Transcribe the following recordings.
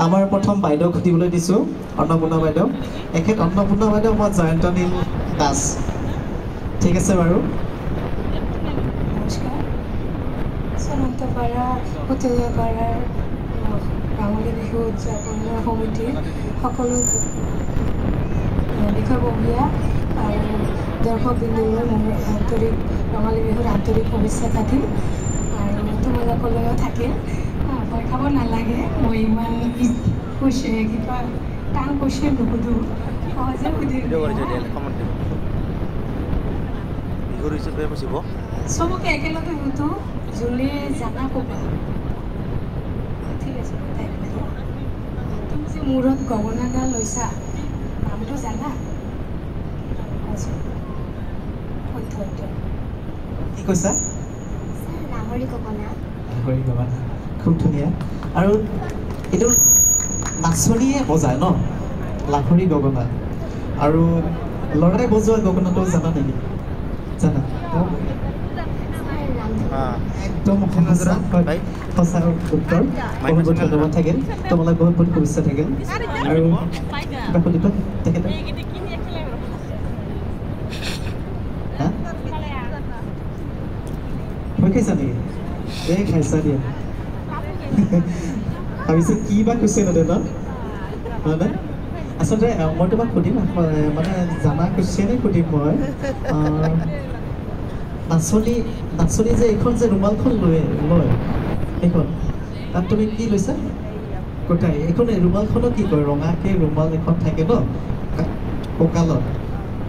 আমাৰ প্ৰথম বাইদেউ খুদিবলৈ দিছো অন্নপূৰ্ণা বাইদেউ এখেত অন্নপূৰ্ণা বাইদেউ মই জয়ন্ত নীল দাস ঠিক আছে বাৰু নমস্কাৰ চনন্তপাৰা হোটেলপাৰাৰ ৰঙালী বিহু উদযাপনৰ সমিতিৰ সকলো বিষয়ববীয়া আৰু দৰ্শকবৃন্দলৈ মোৰ আন্তৰিক ৰঙালী বিহুৰ আন্তৰিক শুভেচ্ছা থাকিল আৰু তোমালোকলৈও থাকিল ভয় খাব নালাগে মই ইমান কিবা টান কুৱেশ্যন নুসুধো সহজে সুধিম চবকে একেলগে সুধো যোনে জানা ক'বা ঠিক আছে তুমি যে মূৰত গগনাডাল লৈছা নামটো জানা কি কৈছা নাহৰী গগনা খুব ধুনীয়া আৰু এইটো নাচনীয়ে বজায় ন লাহৰী গগনা আৰু ল'ৰাই বজোৱা গগনাটো জানা নেকি জানা একদম সঁচা উত্তৰ বহুত বহুত ধন্যবাদ থাকিল তোমালৈ বহুত বহুত শুভেচ্ছা থাকিল আৰু কিবা সুধিবা তেখেতে ভয় খাইছা নেকি এই খাইছা দিয়া ভাবিছে কি বা কৈছে ন দেউতা হয়নে আচলতে মই তোমাক সুধিম মানে জানা কুৱেশ্যনেই সুধিম মই নাচনী যে এইখন যে ৰুমালখন লয় সেইখন তাত তুমি কি লৈছা কটাই এইখন ৰুমালখনক কি কয় ৰঙাকৈ ৰুমাল এখন থাকে ন কঁকালত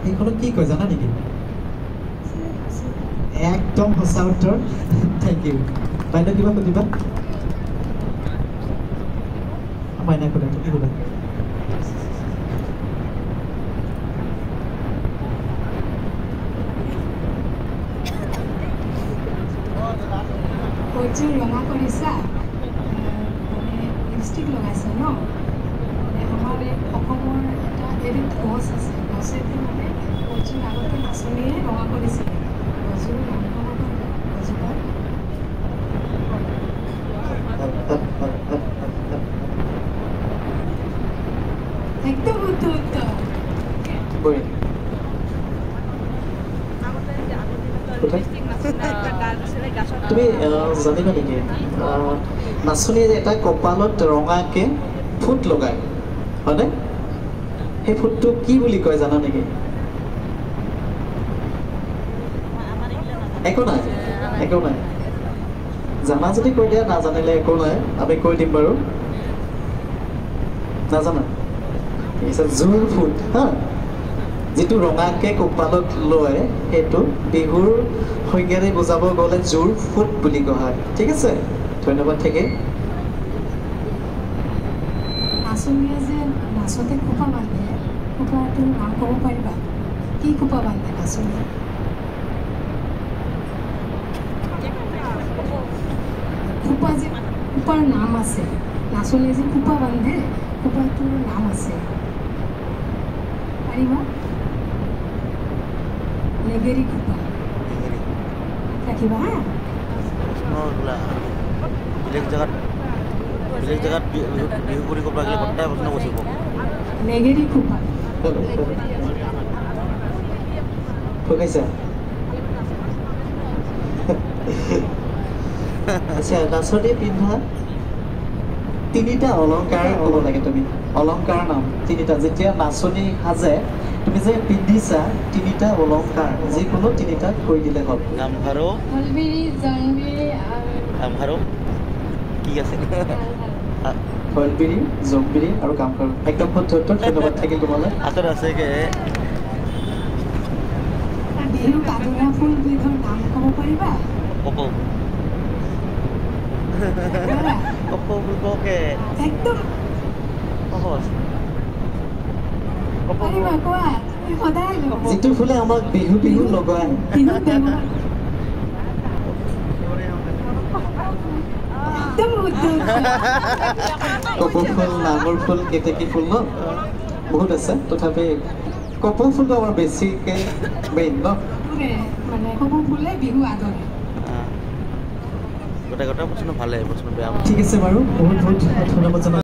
সেইখনক কি কয় জানা নেকি একদম সঁচা উত্তৰ থেংক ইউ বাইদেউ কিবা সুধিবা মাইনা সোধা কি সোধা ৰঙা কৰিছা মানে লিপষ্টিক লগাইছা ন মানে আমাৰ অসমৰ এটা এবিধ গছ আছে গছেদি মানে গছৰ আগতে নাচনীয়ে ৰঙা কৰিছিলে গছৰ নাম ক'ব পাৰিবা গছজোপা একদম শুদ্ধ উত্তৰ তুমি জানিবা নেকি নাচনীয়ে এটা কপালত ৰঙাকৈ ফুট লগায় হয়নে সেই ফুটটো কি বুলি কয় জানা নেকি একো নাই জানা যদি কৈ দিয়া নাজানিলে একো নাই আমি কৈ দিম বাৰু নাজানা জোৰ ফুট হা যিটো ৰঙাকৈ কপালত লয় সেইটো বিহুৰ সংজ্ঞাৰে বুজাব গ'লে জোৰ ফুট বুলি কোৱা হয় ঠিক আছে ধন্যবাদ থাকে নাচনীয়ে যে নাচতে খোপা বান্ধে খোপাটোৰ নাম ক'ব পাৰিবা কি খোপা বান্ধে নাচনীয়ে খোপাৰ নাম আছে নাচনীয়ে যে খোপা বান্ধে খোপাটোৰ নাম আছে পাৰিবা নেগেৰী খোপা ৰাখিবা হা বেলেগ জেগাত বিহু কৰি ক'ব লাগিলে কটাই প্ৰশ্ন কৰিব নেগেৰী খোপা শুনিছা আচ্ছা নাচনী পিন্ধা তিনিটা অলংকাৰ ক'ব লাগে তুমি অলংকাৰ নাম তিনিটা যেতিয়া নাচনী সাজে তুমি যে পিন্ধিছা তিনিটা অলংকাৰ যিকোনো তিনিটা কৈ দিলে হ'ল গামখাৰু গামখাৰু কি আছে শৈলবিৰি জংবিৰি আৰু গামখাৰু একদম শুদ্ধ উত্তৰ ধন্যবাদ থাকিল তোমালৈ আঁতৰ আছেগে বিহু কাজৰা ফুল বিধৰ নাম ক'ব পাৰিবা কপৌ কপৌ ফুলকে একদম সহজ পাৰিবা কোৱা তুমি সদায় যিটো ফুলে আমাক বিহু বিহু লগায় বিহু ব্যৱহাৰ কপৌ ফুল নামৰ ফুল কেতেকী ফুল ন বহুত আছে তথাপি কপৌ ফুলটো আমাৰ বেছিকৈ মেইন ন মানে কপৌ ফুলে বিহু আদৰে গোটেই প্ৰশ্ন ভালে প্ৰশ্ন বেয়া ঠিক আছে বাৰু বহুত বহুত ধন্যবাদ জনাই